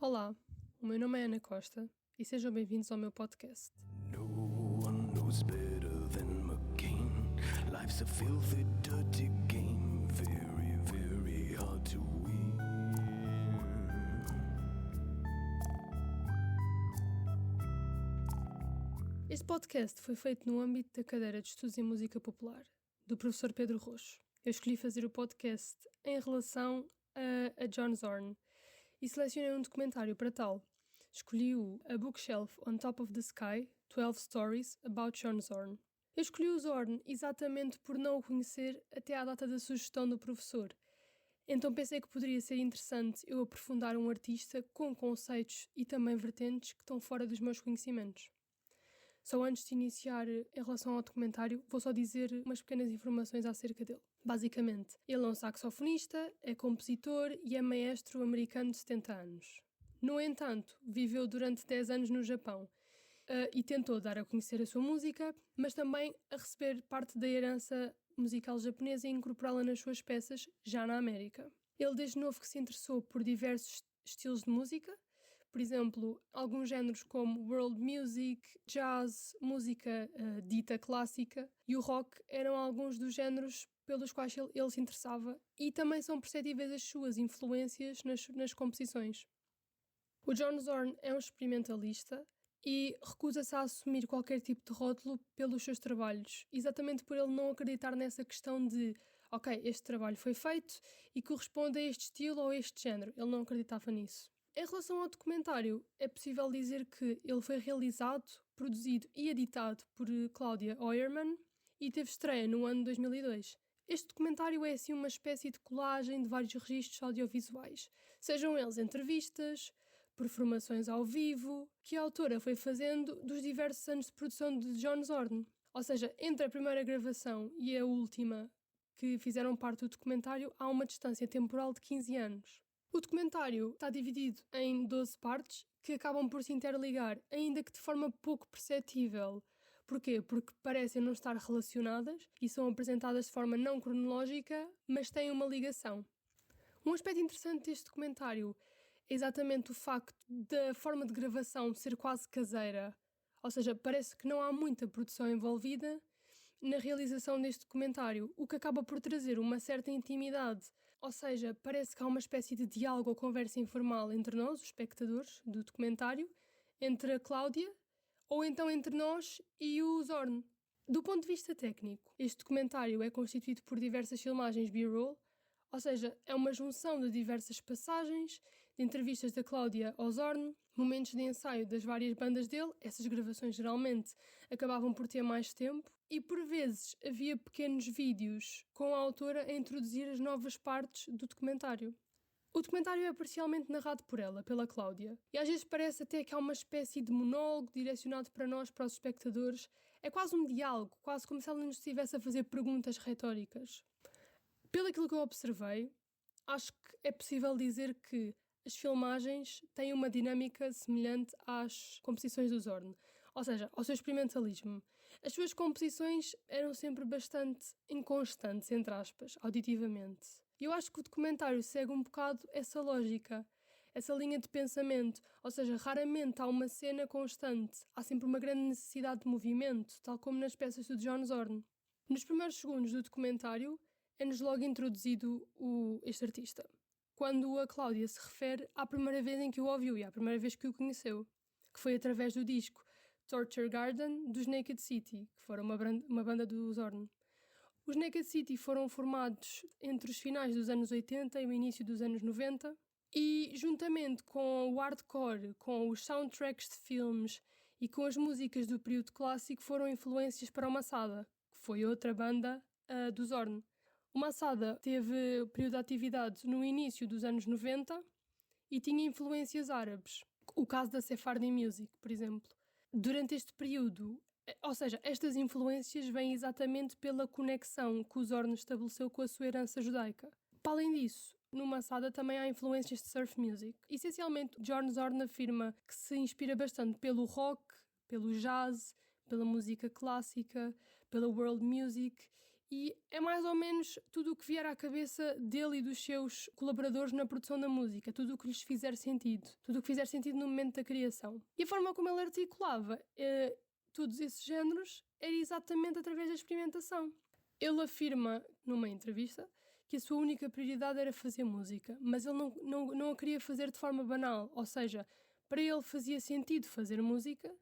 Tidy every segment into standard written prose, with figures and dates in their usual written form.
Olá, o meu nome é Ana Costa e sejam bem-vindos ao meu podcast. No one knows better than McCain. Life's a filthy, dirty game. Very, very hard to win. Este podcast foi feito no âmbito da cadeira de Estudos em Música Popular, do professor Pedro Roxo. Eu escolhi fazer o podcast em relação a John Zorn e selecionei um documentário para tal. Escolhi-o A Bookshelf on Top of the Sky, 12 Stories About John Zorn. Eu escolhi o Zorn exatamente por não o conhecer até à data da sugestão do professor. Então pensei que poderia ser interessante eu aprofundar um artista com conceitos e também vertentes que estão fora dos meus conhecimentos. Só antes de iniciar em relação ao documentário, vou só dizer umas pequenas informações acerca dele. Basicamente, ele é um saxofonista, é compositor e é maestro americano de 70 anos. No entanto, viveu durante 10 anos no Japão e tentou dar a conhecer a sua música, mas também a receber parte da herança musical japonesa e incorporá-la nas suas peças, já na América. Ele desde novo que se interessou por diversos estilos de música, por exemplo, alguns géneros como world music, jazz, música dita clássica e o rock eram alguns dos géneros pelos quais ele se interessava e também são perceptíveis as suas influências nas composições. O John Zorn é um experimentalista e recusa-se a assumir qualquer tipo de rótulo pelos seus trabalhos, exatamente por ele não acreditar nessa questão de ok, este trabalho foi feito e corresponde a este estilo ou a este género. Ele não acreditava nisso. Em relação ao documentário, é possível dizer que ele foi realizado, produzido e editado por Claudia Oyerman e teve estreia no ano 2002. Este documentário é assim uma espécie de colagem de vários registros audiovisuais, sejam eles entrevistas, performações ao vivo, que a autora foi fazendo dos diversos anos de produção de John Zorn. Ou seja, entre a primeira gravação e a última, que fizeram parte do documentário, há uma distância temporal de 15 anos. O documentário está dividido em 12 partes que acabam por se interligar, ainda que de forma pouco perceptível. Porquê? Porque parecem não estar relacionadas e são apresentadas de forma não cronológica, mas têm uma ligação. Um aspecto interessante deste documentário é exatamente o facto da forma de gravação ser quase caseira. Ou seja, parece que não há muita produção envolvida na realização deste documentário, o que acaba por trazer uma certa intimidade. Ou seja, parece que há uma espécie de diálogo ou conversa informal entre nós, os espectadores do documentário, entre a Cláudia, ou então entre nós e o Zorn. Do ponto de vista técnico, este documentário é constituído por diversas filmagens B-roll, ou seja, é uma junção de diversas passagens, de entrevistas da Cláudia ao Zorn, momentos de ensaio das várias bandas dele, essas gravações geralmente acabavam por ter mais tempo, e por vezes havia pequenos vídeos com a autora a introduzir as novas partes do documentário. O documentário é parcialmente narrado por ela, pela Cláudia, e às vezes parece até que há uma espécie de monólogo direcionado para nós, para os espectadores. É quase um diálogo, quase como se ela nos estivesse a fazer perguntas retóricas. Pelo aquilo que eu observei, acho que é possível dizer que as filmagens têm uma dinâmica semelhante às composições do Zorn, ou seja, ao seu experimentalismo. As suas composições eram sempre bastante inconstantes, entre aspas, auditivamente. E eu acho que o documentário segue um bocado essa lógica, essa linha de pensamento, ou seja, raramente há uma cena constante, há sempre uma grande necessidade de movimento, tal como nas peças do John Zorn. Nos primeiros segundos do documentário, é-nos logo introduzido este artista, quando a Cláudia se refere à primeira vez em que o ouviu e à primeira vez que o conheceu, que foi através do disco Torture Garden dos Naked City, que foram uma banda do Zorn. Os Naked City foram formados entre os finais dos anos 80 e o início dos anos 90 e, juntamente com o hardcore, com os soundtracks de filmes e com as músicas do período clássico, foram influências para o Masada, que foi outra banda do Zorn. O Masada teve período de atividade no início dos anos 90 e tinha influências árabes. O caso da Sephardi Music, por exemplo. Durante este período, ou seja, estas influências vêm exatamente pela conexão que o Zorn estabeleceu com a sua herança judaica. Para além disso, no Masada também há influências de surf music. Essencialmente, John Zorn afirma que se inspira bastante pelo rock, pelo jazz, pela música clássica, pela world music e é mais ou menos tudo o que vier à cabeça dele e dos seus colaboradores na produção da música, tudo o que lhes fizer sentido, tudo o que fizer sentido no momento da criação. E a forma como ele articulava todos esses géneros era exatamente através da experimentação. Ele afirma numa entrevista que a sua única prioridade era fazer música, mas ele não a queria fazer de forma banal, ou seja, para ele fazia sentido fazer música,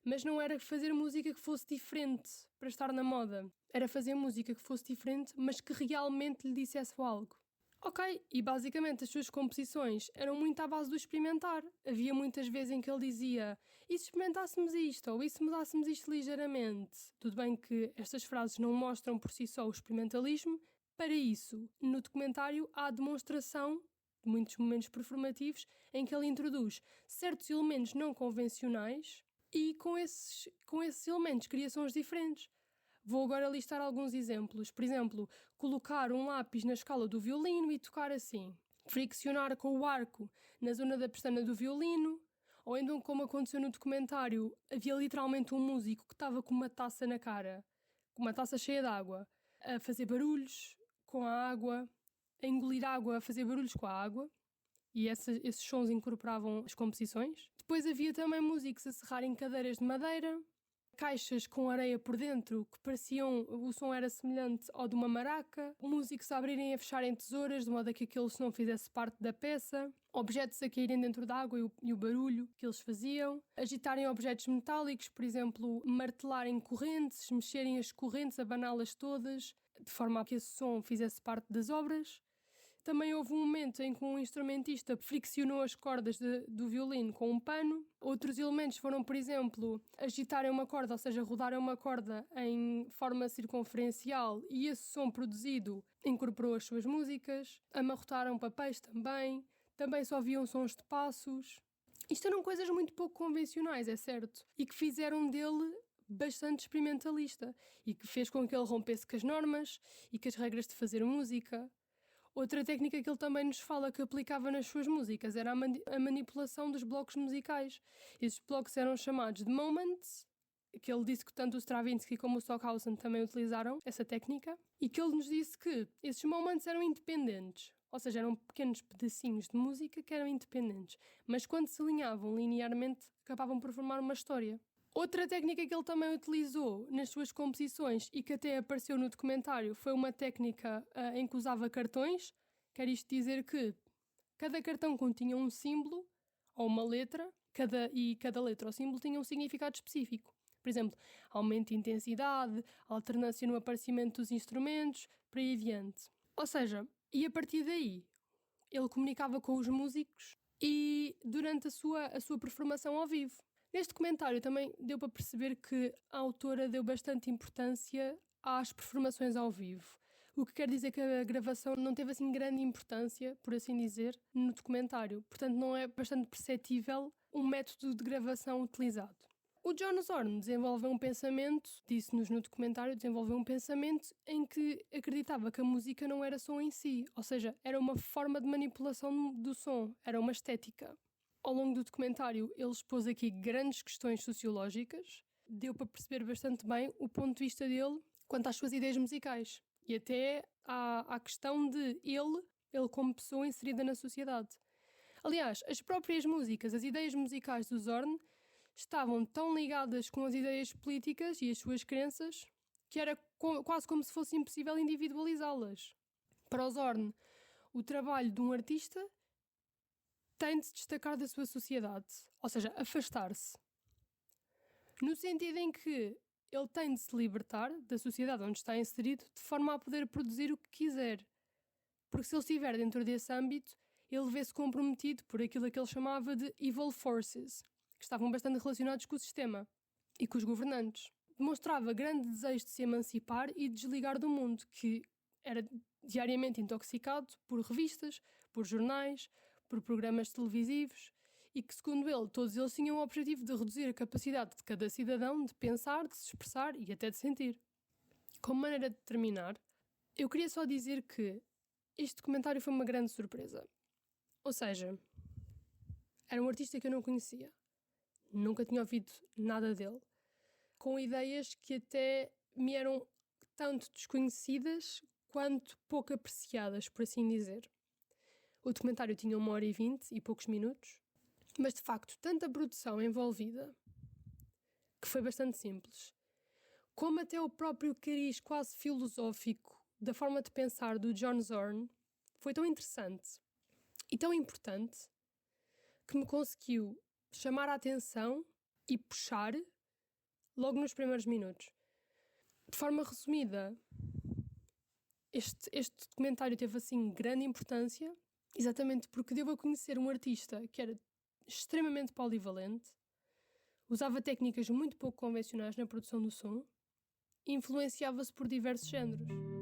mas não era fazer música que fosse diferente para estar na moda. Era fazer música que fosse diferente, mas que realmente lhe dissesse algo. Ok, e basicamente as suas composições eram muito à base do experimentar. Havia muitas vezes em que ele dizia: e se experimentássemos isto, ou e se mudássemos isto ligeiramente? Tudo bem que estas frases não mostram por si só o experimentalismo. Para isso, no documentário há a demonstração de muitos momentos performativos em que ele introduz certos elementos não convencionais e com esses elementos cria sons diferentes. Vou agora listar alguns exemplos. Por exemplo, colocar um lápis na escala do violino e tocar assim. Friccionar com o arco na zona da pestana do violino. Ou então, como aconteceu no documentário, havia literalmente um músico que estava com uma taça na cara, com uma taça cheia de água, a fazer barulhos com a água, a engolir água, a fazer barulhos com a água. E esses sons incorporavam as composições. Depois havia também músicos a serrarem cadeiras de madeira, caixas com areia por dentro que o som era semelhante ao de uma maraca, músicos a abrirem e a fecharem tesouras de modo a que aquele som fizesse parte da peça, objetos a caírem dentro da água e o barulho que eles faziam, agitarem objetos metálicos, por exemplo, martelarem correntes, mexerem as correntes, abaná-las todas, de forma a que esse som fizesse parte das obras. Também houve um momento em que um instrumentista friccionou as cordas do violino com um pano. Outros elementos foram, por exemplo, agitarem uma corda, ou seja, rodarem uma corda em forma circunferencial e esse som produzido incorporou as suas músicas. Amarrotaram papéis também. Também só ouviam sons de passos. Isto eram coisas muito pouco convencionais, é certo, e que fizeram dele bastante experimentalista e que fez com que ele rompesse com as normas e com as regras de fazer música. Outra técnica que ele também nos fala que aplicava nas suas músicas era a manipulação dos blocos musicais. Esses blocos eram chamados de moments, que ele disse que tanto o Stravinsky como o Stockhausen também utilizaram essa técnica, e que ele nos disse que esses moments eram independentes, ou seja, eram pequenos pedacinhos de música que eram independentes, mas quando se alinhavam linearmente acabavam por formar uma história. Outra técnica que ele também utilizou nas suas composições e que até apareceu no documentário foi uma técnica em que usava cartões. Quer isto dizer que cada cartão continha um símbolo ou uma letra e cada letra ou símbolo tinha um significado específico. Por exemplo, aumento de intensidade, alternância no aparecimento dos instrumentos, por aí adiante. Ou seja, e a partir daí ele comunicava com os músicos e durante a sua performação ao vivo. Neste documentário também deu para perceber que a autora deu bastante importância às performações ao vivo. O que quer dizer que a gravação não teve assim grande importância, por assim dizer, no documentário. Portanto, não é bastante perceptível o método de gravação utilizado. O John Zorn desenvolveu um pensamento, disse-nos no documentário, desenvolveu um pensamento em que acreditava que a música não era som em si, ou seja, era uma forma de manipulação do som, era uma estética. Ao longo do documentário, ele expôs aqui grandes questões sociológicas, deu para perceber bastante bem o ponto de vista dele quanto às suas ideias musicais. E até à questão de ele como pessoa inserida na sociedade. Aliás, as próprias músicas, as ideias musicais do Zorn, estavam tão ligadas com as ideias políticas e as suas crenças que era quase como se fosse impossível individualizá-las. Para o Zorn, o trabalho de um artista tem de se destacar da sua sociedade, ou seja, afastar-se. No sentido em que ele tem de se libertar da sociedade onde está inserido de forma a poder produzir o que quiser. Porque se ele estiver dentro desse âmbito, ele vê-se comprometido por aquilo que ele chamava de evil forces, que estavam bastante relacionados com o sistema e com os governantes. Demonstrava grande desejo de se emancipar e de desligar do mundo, que era diariamente intoxicado por revistas, por jornais, por programas televisivos, e que, segundo ele, todos eles tinham o objetivo de reduzir a capacidade de cada cidadão de pensar, de se expressar e até de sentir. Como maneira de terminar, eu queria só dizer que este documentário foi uma grande surpresa. Ou seja, era um artista que eu não conhecia, nunca tinha ouvido nada dele, com ideias que até me eram tanto desconhecidas quanto pouco apreciadas, por assim dizer. O documentário tinha 1h20 e poucos minutos, mas de facto tanta produção envolvida que foi bastante simples, como até o próprio cariz quase filosófico da forma de pensar do John Zorn foi tão interessante e tão importante que me conseguiu chamar a atenção e puxar logo nos primeiros minutos. De forma resumida, este documentário teve assim grande importância exatamente porque deu a conhecer um artista que era extremamente polivalente, usava técnicas muito pouco convencionais na produção do som e influenciava-se por diversos géneros.